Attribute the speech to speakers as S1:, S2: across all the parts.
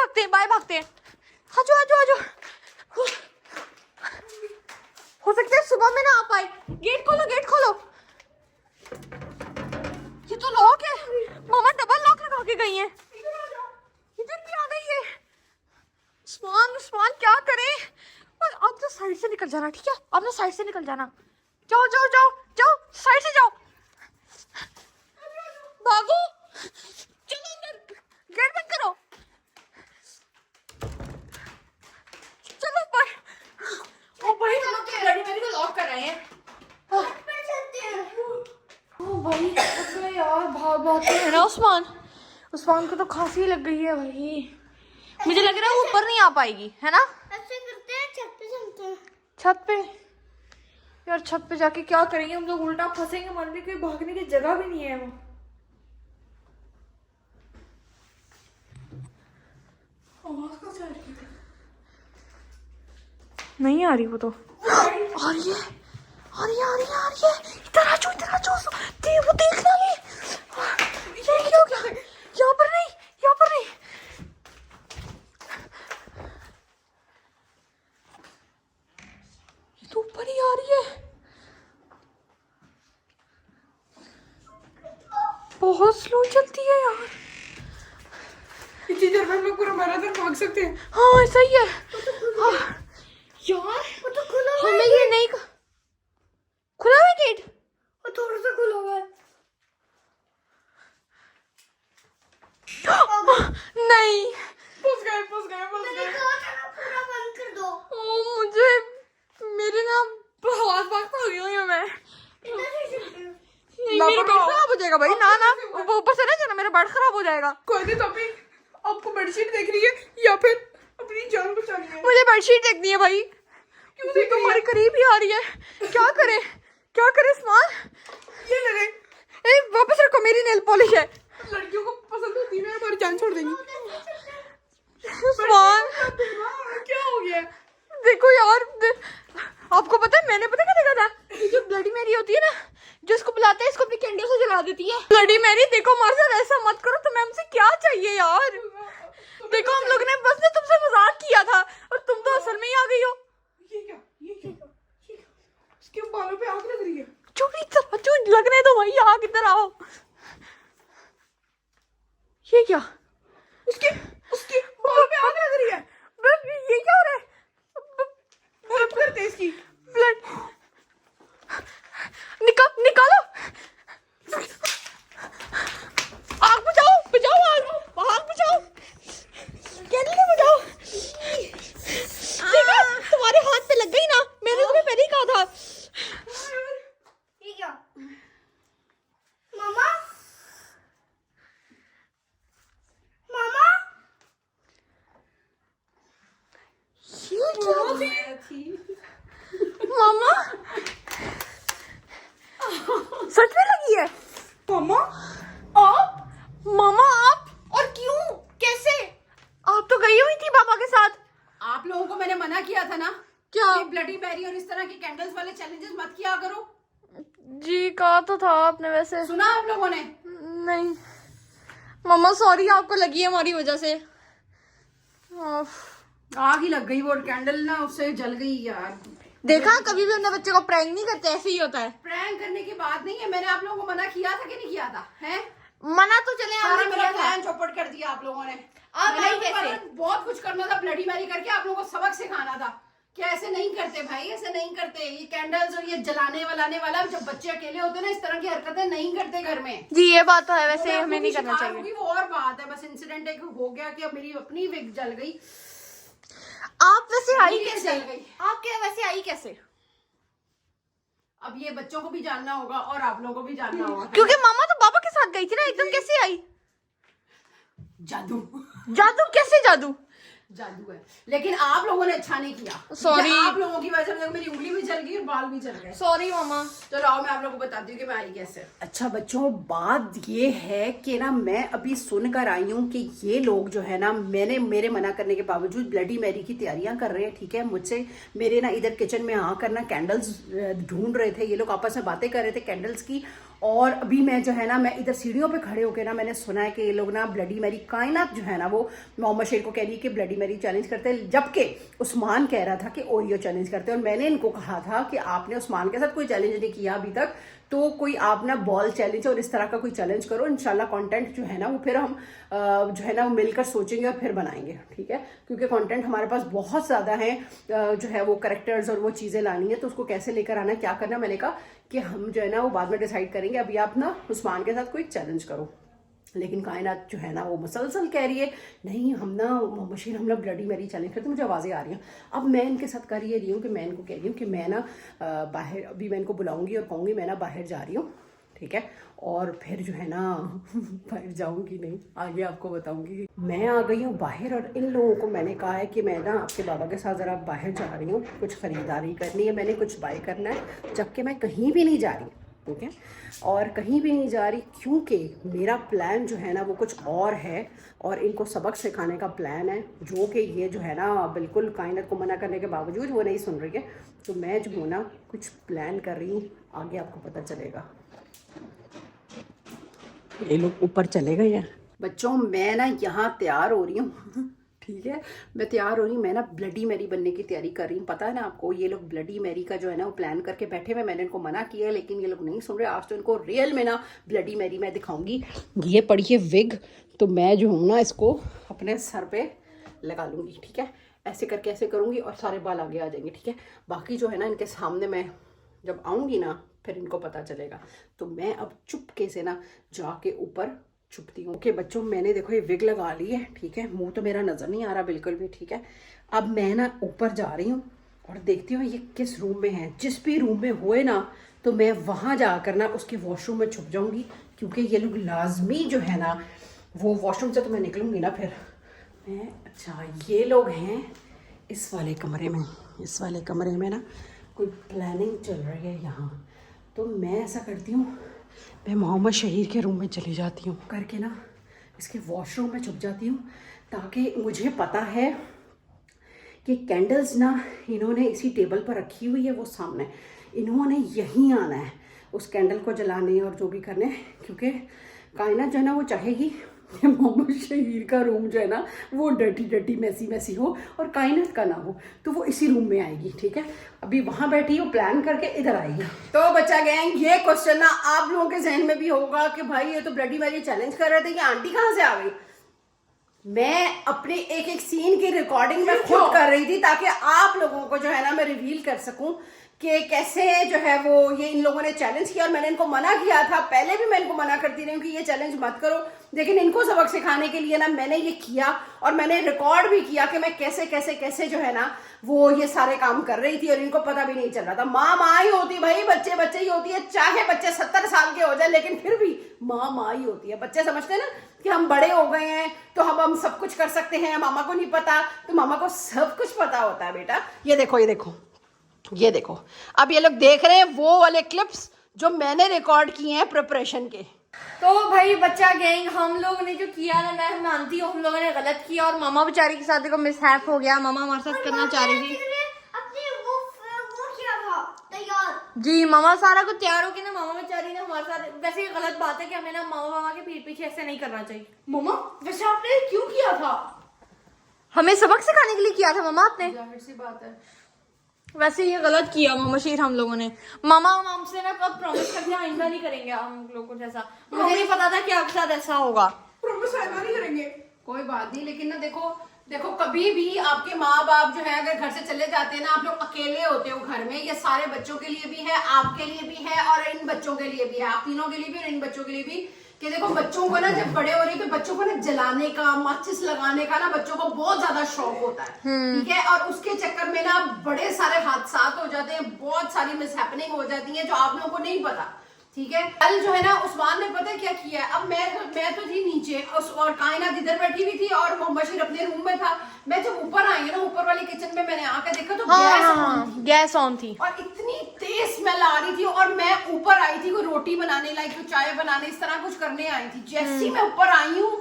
S1: भागते हैं, बाय भागते हैं। आजो आजो आजो। हो सकता है सुबह में ना आ पाए। गेट खोलो, गेट खोलो। ये तो लॉक है। मामा डबल लॉक लगा के गई है। इधर भी आ गई है। उस्मान उस्मान क्या करे। और आप तो साइड से निकल जाना, ठीक है? आप ना साइड से निकल जाना। जाओ जाओ जाओ जाओ, साइड से जाओ। भागो, चलो अंदर, गेट बंद करो। चलो ऊपर। ओ भाई हम लोग तो गाड़ी मेरी को लॉक कर रहे हैं। ओ भाई यार भाग भाग है ना उस्मान। उस्मान को तो खांसी लग गई है भाई। मुझे लग रहा है वो ऊपर नहीं आ पाएगी, है ना?
S2: ऐसे करते हैं, छत पे चलते हैं।
S1: छत पे? यार छत पे जाके क्या करेंगे हम लोग? उल्टा फंसेंगे, मरने की भागने की जगह भी नहीं है वो। आवाज कहाँ से आ रही है? नहीं आ रही वो तो। आ रही है, आ रही है, आ रही है, आ रही है। इधर आ जाओ, इधर आ जाओ। वो देख ला ये क्या हो गया? यहाँ पर नहीं, यहाँ पर नहीं। ये तो ऊपर ही आ रही है। बहुत स्लो चलती है यार।
S3: इतनी देर में हम लोग पूरा मैराथन भाग सकते हैं।
S1: हाँ ऐसा ही है। हाँ यार
S2: वो तो खुला हुआ
S1: हमें
S2: है।
S1: ये नहीं खुला हुआ है गेट।
S2: वो थोड़ा सा खुला हुआ है।
S1: नहीं
S3: फंस गए, फंस गए, फंस
S2: मैंने
S3: गए।
S2: कहा था ना पूरा बंद कर दो।
S1: ओ मुझे मेरे ना हाथ भागता हो गई हूँ मैं।
S2: इधर से चलते हैं।
S1: नहीं मेरा बेड खराब हो जाएगा भाई। ना ना वो ऊपर से ना जाना, मेरा बेड खराब हो जाएगा।
S3: कोई नहीं, तो अभी आपको बेडशीट देख रही है या फिर अपनी जान बचानी है?
S1: मुझे बेडशीट देखनी है भाई।
S3: क्यों
S1: ये
S3: देख
S1: तो
S3: रही
S1: हमारे
S3: है?
S1: करीब ही आ रही है। क्या करे, क्या करे उस्मान?
S3: ये ले ले।
S1: ए वापस रखो, मेरी नेल पॉलिश है।
S3: लड़कियों को पसंद होती है, हमारी जान छोड़ देंगी।
S1: उस्मान
S3: क्या हो गया?
S1: देखो यार आपको पता है मैंने पता क्या देखा था? ये जो ब्लडी मैरी होती है ना, जो इसको बुलाते हैं, इसको अपनी कैंडल से जला देती है। ब्लडी मैरी देखो हमारे साथ ऐसा मत करो। तुम्हें हमसे क्या चाहिए यार? देखो हम लोग ने बस ना तुमसे मजाक किया था और तुम तो असल में ही आ गई हो।
S3: ये क्या? ये क्या? ये क्या? इसके बालों पे आग लग रही है।
S1: चुप चुप लगने दो भाई, आग इधर आओ। ये क्या?
S3: उसके उसके बालों पे आग लग रही है।
S1: ये क्या हो रहा है?
S3: हेल्प करते इसकी।
S1: ब्लड निकालो। आग बुझाओ, बुझाओ आग, आग बुझाओ, कैंडल बुझाओ। देखा तुम्हारे हाथ पे लग गई ना, मैंने तुम्हें पहले ही कहा था।
S2: ये क्या? मामा, मामा,
S1: ये क्या
S3: थी।
S1: मामा? सच में लगी है?
S3: मामा
S1: आप मामा आप? और क्यों, कैसे? आप तो गई हुई थी पापा के साथ।
S3: आप लोगों को मैंने मना किया था ना
S1: क्या?
S3: कि ब्लडी मैरी और इस तरह के कैंडल्स वाले चैलेंजेस मत किया करो।
S1: जी कहा तो था आपने वैसे।
S3: सुना आप लोगों ने?
S1: नहीं मम्मा सॉरी, आपको लगी है हमारी वजह से।
S3: आग ही लग गई, वो कैंडल ना उससे जल गई यार।
S1: देखा कभी भी अपने बच्चे को प्रैंक नहीं करते, ऐसे ही होता है।
S3: प्रैंक करने की बात नहीं है, मैंने आप लोगों को मना किया था कि नहीं किया था? हैं?
S1: मना तो चले
S3: सारा
S1: आपने
S3: मेरा
S1: किया था।
S3: प्लान चौपट कर दिया आप लोगों ने।
S1: आप
S3: मैंने
S1: आई
S3: अपने
S1: कैसे?
S3: बारे में बहुत कुछ करना था, ब्लडी मैरी करके आप लोगों को सबक सिखाना था कि ऐसे नहीं करते भाई, ऐसे नहीं करते। ये कैंडल्स और ये जलाने वलाने वाला, जब बच्चे अकेले होते हैं ना, इस तरह की हरकतें नहीं करते घर में।
S1: जी ये बात तो है, वैसे
S3: मैं
S1: हमें
S3: अपनी
S1: नहीं करना
S3: शिकार
S1: चाहिए।
S3: होगी वो और बात है, बस इंसिडेंट एक हो गया कि अब मेरी अपनी विग जल गई।
S1: आप वैसे आई
S3: मेरी
S1: कैसे?
S3: जल गई।
S1: आप क्या वैसे आई कैसे?
S3: अब ये बच्चों को भी जानना होगा और आप लोगों को भी जानना होगा।
S1: क्योंकि मामा तो पापा के साथ गई थी ना, एकदम कैसे आई?
S3: जादू,
S1: जादू? कैसे जादू?
S3: जादू है, लेकिन आप लोगों ने अच्छा नहीं किया।
S1: Sorry।
S3: आप लोगों की वजह से देखो मेरी उंगली भी जल गई और बाल भी जल गए।
S1: सॉरी मामा।
S3: चलो आओ मैं आप लोगों को बताती हूँ कि मैं आई कैसे। अच्छा बच्चों, बात ये है कि ना मैं अभी सुनकर आई हूँ कि ये लोग जो है ना, मेरे मना करने के बावजूद ब्लडी मैरी की तैयारियां कर रहे हैं। ठीक है, मुझसे मेरे ना इधर किचन में आकर ना कैंडल्स ढूंढ रहे थे। ये लोग आपस में बातें कर रहे थे कैंडल्स की, और अभी मैं जो है ना, मैं इधर सीढ़ियों पे खड़े होकर ना मैंने सुना है कि ये लोग ना ब्लडी मैरी कायनात जो है ना वो मोहम्मद शहीर को कह रही है कि ब्लडी मैरी चैलेंज करते हैं, जबकि उस्मान कह रहा था कि ओरियो चैलेंज करते हैं। और मैंने इनको कहा था कि आपने उस्मान के साथ कोई चैलेंज नहीं किया अभी तक, तो कोई आप ना बॉल चैलेंज और इस तरह का कोई चैलेंज करो, इंशाल्लाह कंटेंट जो है ना वो फिर हम जो है ना वो मिलकर सोचेंगे और फिर बनाएंगे, ठीक है। क्योंकि कंटेंट हमारे पास बहुत ज़्यादा है, जो है वो कैरेक्टर्स और वो चीज़ें लानी है, तो उसको कैसे लेकर आना है, क्या करना, मैंने कहा कि हम जो है ना वो बाद में डिसाइड करेंगे, अभी आप ना उस्मान के साथ कोई चैलेंज करो। लेकिन कायनात जो है ना वो मुसलसल कह रही है नहीं हम ना मोहम्मद शहीर हम लोग ब्लडी मैरी चैलेंज करते, मुझे आवाज़ें आ रही हैं। अब मैं इनके साथ कर ये रही हूँ कि मैं इनको कह रही हूँ कि मैं ना बाहर, अभी मैं इनको बुलाऊंगी और कहूँगी मैं ना बाहर जा रही हूँ, ठीक है। और फिर जो है ना बाहर जाऊँगी नहीं, आगे आपको बताऊँगी। मैं आ गई हूँ बाहर और इन लोगों को मैंने कहा है कि मैं ना आपके बाबा के साथ ज़रा बाहर जा रही हूँ, कुछ ख़रीदारी करनी है, मैंने कुछ बाय करना है, जबकि मैं कहीं भी नहीं जा रही, ठीक है। और कहीं भी नहीं जा रही क्योंकि मेरा प्लान जो है ना वो कुछ और है, और इनको सबक सिखाने का प्लान है, जो कि ये जो है ना बिल्कुल कायनात को मना करने के बावजूद वो नहीं सुन रही है। तो मैं जो हूँ ना कुछ प्लान कर रही हूँ, आगे आपको पता चलेगा। ये लोग ऊपर चले गए हैं। बच्चों मैं ना यहाँ तैयार हो रही हूँ ठीक है, मैं तैयार हो रही हूँ, मैं ना ब्लडी मैरी बनने की तैयारी कर रही हूँ। पता है ना आपको, ये लोग ब्लडी मैरी का जो है ना वो प्लान करके बैठे हुए, मैंने इनको मना किया है लेकिन ये लोग नहीं सुन रहे। आज तो इनको रियल में ना ब्लडी मैरी मैं दिखाऊंगी। ये पड़ी है विग, तो मैं जो हूँ ना इसको अपने सर पे लगा लूँगी, ठीक है। ऐसे करके ऐसे करूँगी और सारे बाल आगे आ जाएंगे, ठीक है। बाकी जो है ना इनके सामने मैं जब आऊँगी ना फिर इनको पता चलेगा। तो मैं अब चुपके से ना जाके ऊपर छुपती हूँ। ओके बच्चों, मैंने देखो ये विग लगा ली है, ठीक है। मुंह तो मेरा नज़र नहीं आ रहा बिल्कुल भी, ठीक है। अब मैं ना ऊपर जा रही हूँ और देखती हूँ ये किस रूम में है। जिस भी रूम में हुए ना तो मैं वहाँ जाकर ना उसके वॉशरूम में छुप जाऊँगी, क्योंकि ये लोग लाजमी जो है ना वो वॉशरूम से तो मैं निकलूँगी ना फिर मैं। अच्छा ये लोग हैं इस वाले कमरे में, इस वाले कमरे में ना कोई प्लानिंग चल रही है यहाँ। तो मैं ऐसा करती हूँ, मैं मोहम्मद शहीर के रूम में चली जाती हूँ करके ना इसके वॉशरूम में छुप जाती हूँ, ताकि मुझे पता है कि कैंडल्स ना इन्होंने इसी टेबल पर रखी हुई है, वो सामने, इन्होंने यहीं आना है उस कैंडल को जलाने और जो भी करने, क्योंकि कायनात जो है ना वो चाहेगी कि मोहम्मद शहीर का रूम जो है ना वो डर्टी डर्टी मैसी मैसी हो और कायनात का ना हो, तो वो इसी रूम में आएगी, ठीक है। अभी वहाँ बैठी हो प्लान करके इधर आएगी। तो बच्चा गैंग, ये क्वेश्चन ना आप लोगों के जहन में भी होगा कि भाई ये तो ब्लडी मैरी चैलेंज कर रहे थे, ये आंटी कहाँ से आ गई। मैं अपने एक एक सीन की रिकॉर्डिंग में खुद कर रही थी ताकि आप लोगों को जो है ना मैं रिवील कर सकूं कि कैसे जो है वो ये इन लोगों ने चैलेंज किया। और मैंने इनको मना किया था, पहले भी मैं इनको मना करती रही हूँ कि ये चैलेंज मत करो, लेकिन इनको सबक सिखाने के लिए ना मैंने ये किया और मैंने रिकॉर्ड भी किया कि मैं कैसे कैसे कैसे जो है ना वो ये सारे काम कर रही थी और इनको पता भी नहीं चल रहा था। माँ माँ ही होती भाई, बच्चे बच्चे ही होती है, चाहे बच्चे 70 साल के हो जाए लेकिन फिर भी माँ माँ ही होती है। बच्चे समझते हैं ना कि हम बड़े हो गए हैं तो हम सब कुछ कर सकते हैं, मामा को नहीं पता, तो मामा को सब कुछ पता होता है बेटा। ये देखो ये देखो ये देखो, अब ये लोग देख रहे हैं वो वाले क्लिप्स जो मैंने रिकॉर्ड किए हैं प्रिपरेशन के।
S1: तो भाई बच्चा गैंग, हम लोग ने जो किया ना, मैं मानती हूँ हम लोगों ने गलत किया और मामा बेचारी की शादी को मिसहैप हो गया। मामा हमारे साथ करना चाह रही थी,
S2: अपने वो किया था तैयार।
S1: जी मामा सारा कुछ तैयार हो गया ना, मामा बेचारी ने हमारे साथ, वैसे ये गलत बात है कि हमें ना मामा मामा के पीठ पीछे ऐसे नहीं करना चाहिए।
S3: मामा वैसे आपने क्यों किया था?
S1: हमें सबक सिखाने के लिए किया था मामा आपने,
S3: जाहिर सी बात है।
S1: वैसे ये गलत किया मामा शेर हम लोगों ने। मामा हम हमसे ना अब प्रॉमिस करते हैं आइंदा नहीं करेंगे हम लोग कुछ ऐसा। मुझे नहीं पता था कि आपके साथ ऐसा होगा।
S3: प्रॉमिस आइंदा नहीं करेंगे, कोई बात नहीं। लेकिन ना देखो कभी भी आपके माँ बाप जो है अगर घर से चले जाते हैं ना, आप लोग अकेले होते हो घर में, ये सारे बच्चों के लिए भी है, आपके लिए भी है और इन बच्चों के लिए भी है, आप तीनों के लिए भी और इन बच्चोों के लिए भी, कि देखो बच्चों को ना जब बड़े हो रहे हैं तो बच्चों को ना जलाने का, माचिस लगाने का ना बच्चों को बहुत ज्यादा शौक होता है, ठीक है। और उसके चक्कर में ना बड़े सारे हादसात हो जाते हैं, बहुत सारी मिसहैपनिंग हो जाती है जो आप लोगों को नहीं पता, ठीक है। कल जो है ना उस्मान ने पता क्या किया है, अब मैं तो थी नीचे और कायनात इधर बैठी हुई थी और मोहम्मद शहीर अपने रूम में था। मैं जब ऊपर आई ना, ऊपर वाले किचन में मैंने आकर देखा तो
S1: गैस ऑन थी
S3: और इतनी तेज स्मेल आ रही थी और मैं ऊपर आई थी कोई रोटी बनाने, लाइक कोई चाय बनाने, इस तरह कुछ करने आई थी। जैसी मैं ऊपर आई हूँ,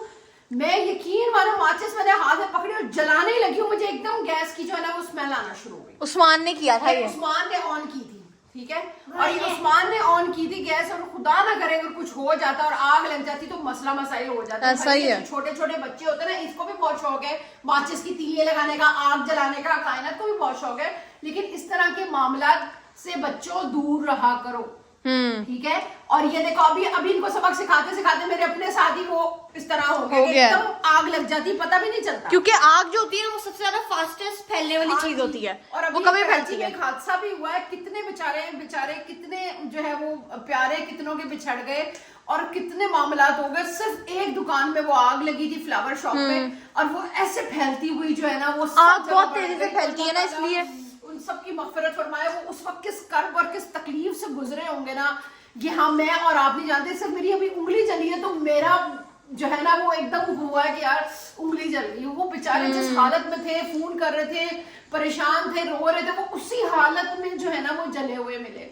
S3: मैं यकीन मानो माचिस मेरे हाथ में पकड़ी और जलाने लगी हूँ, मुझे एकदम गैस की जो है ना वो स्मेल आना शुरू हो गई।
S1: उस्मान ने किया था ये,
S3: उस्मान ने ऑन की थी, ठीक है। और ये उस्मान ने ऑन की थी गैस, और खुदा ना करे अगर कुछ हो जाता और आग लग जाती तो मसला मसाइल हो जाता।
S1: ऐसा ही है।
S3: छोटे छोटे बच्चे होते हैं ना, इसको भी बहुत शौक है माचिस की तीलियां लगाने का, आग जलाने का, कायनात को भी बहुत शौक है, लेकिन इस तरह के मामला से बच्चों दूर रहा करो, ठीक है। और ये देखो अभी इनको सबक सिखाते सिखाते मेरे अपने साथ ही वो इस तरह हो गया, एकदम आग लग जाती, पता भी नहीं चलता,
S1: क्योंकि आग जो होती है ना वो सबसे ज्यादा फास्टेस्ट फैलने वाली चीज होती है,
S3: और
S1: वो कभी फैलती है।
S3: एक हादसा भी हुआ है, कितने बेचारे कितने जो है वो प्यारे कितनों के बिछड़ गए, और कितने मामलात हो गए। सिर्फ एक दुकान में वो आग लगी थी फ्लावर शॉप पे, और वो ऐसे फैलती हुई जो है ना वो
S1: आग बहुत तेजी से फैलती है ना, इसलिए
S3: उन सबकी मगफिरत फरमाए। वो उस वक्त किस कर्ब और किस तकलीफ से गुजरे होंगे ना, ये हाँ मैं और आप नहीं जानते। सिर्फ मेरी अभी उंगली जली है तो मेरा जो है ना वो एकदम हुआ है कि यार उंगली जल गई। वो बेचारे जिस हालत में थे, फोन कर रहे थे, परेशान थे, रो रहे थे, वो उसी हालत में जो है ना वो जले हुए मिले।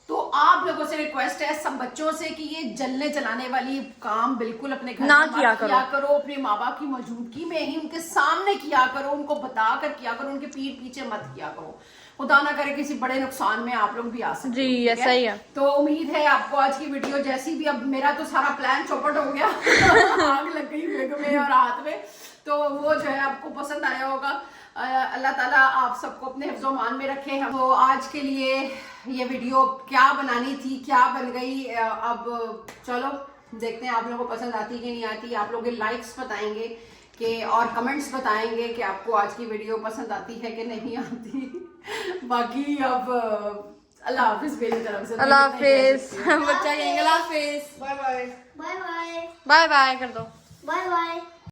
S3: तो आप लोगों से रिक्वेस्ट है सब बच्चों से कि ये जलने जलाने वाली काम बिल्कुल अपने घर
S1: ना
S3: में
S1: किया
S3: करो। अपने माँ बाप की मौजूदगी में ही उनके सामने किया करो, उनको बता कर किया करो, उनके पीठ पीछे मत किया करो। खुदा ना करे किसी बड़े नुकसान में आप लोग भी आ सकते
S1: जी, ऐसा ही है।
S3: तो उम्मीद है आपको आज की वीडियो जैसी भी, अब मेरा तो सारा प्लान चौपट हो गया आग लग गई बेग में और हाथ में, तो वो जो है आपको पसंद आया होगा। अल्लाह ताला आप सबको अपने हिफ्ज़ो मान में रखे। हम तो आज के लिए ये वीडियो क्या बनानी थी, क्या बन गई, अब चलो देखते हैं आप लोगों को पसंद आती कि नहीं आती। आप लोग लाइक्स बताएंगे कि और कमेंट्स बताएंगे कि आपको आज की वीडियो पसंद आती है कि नहीं आती। बाकी अब अल्लाह हाफिज मेरी तरफ से।
S1: अल्लाह हाफिज। बच्चा कहेंगे अल्लाह हाफिज।
S3: Bye bye.
S2: Bye bye
S1: bye bye कर दो।
S2: Bye bye.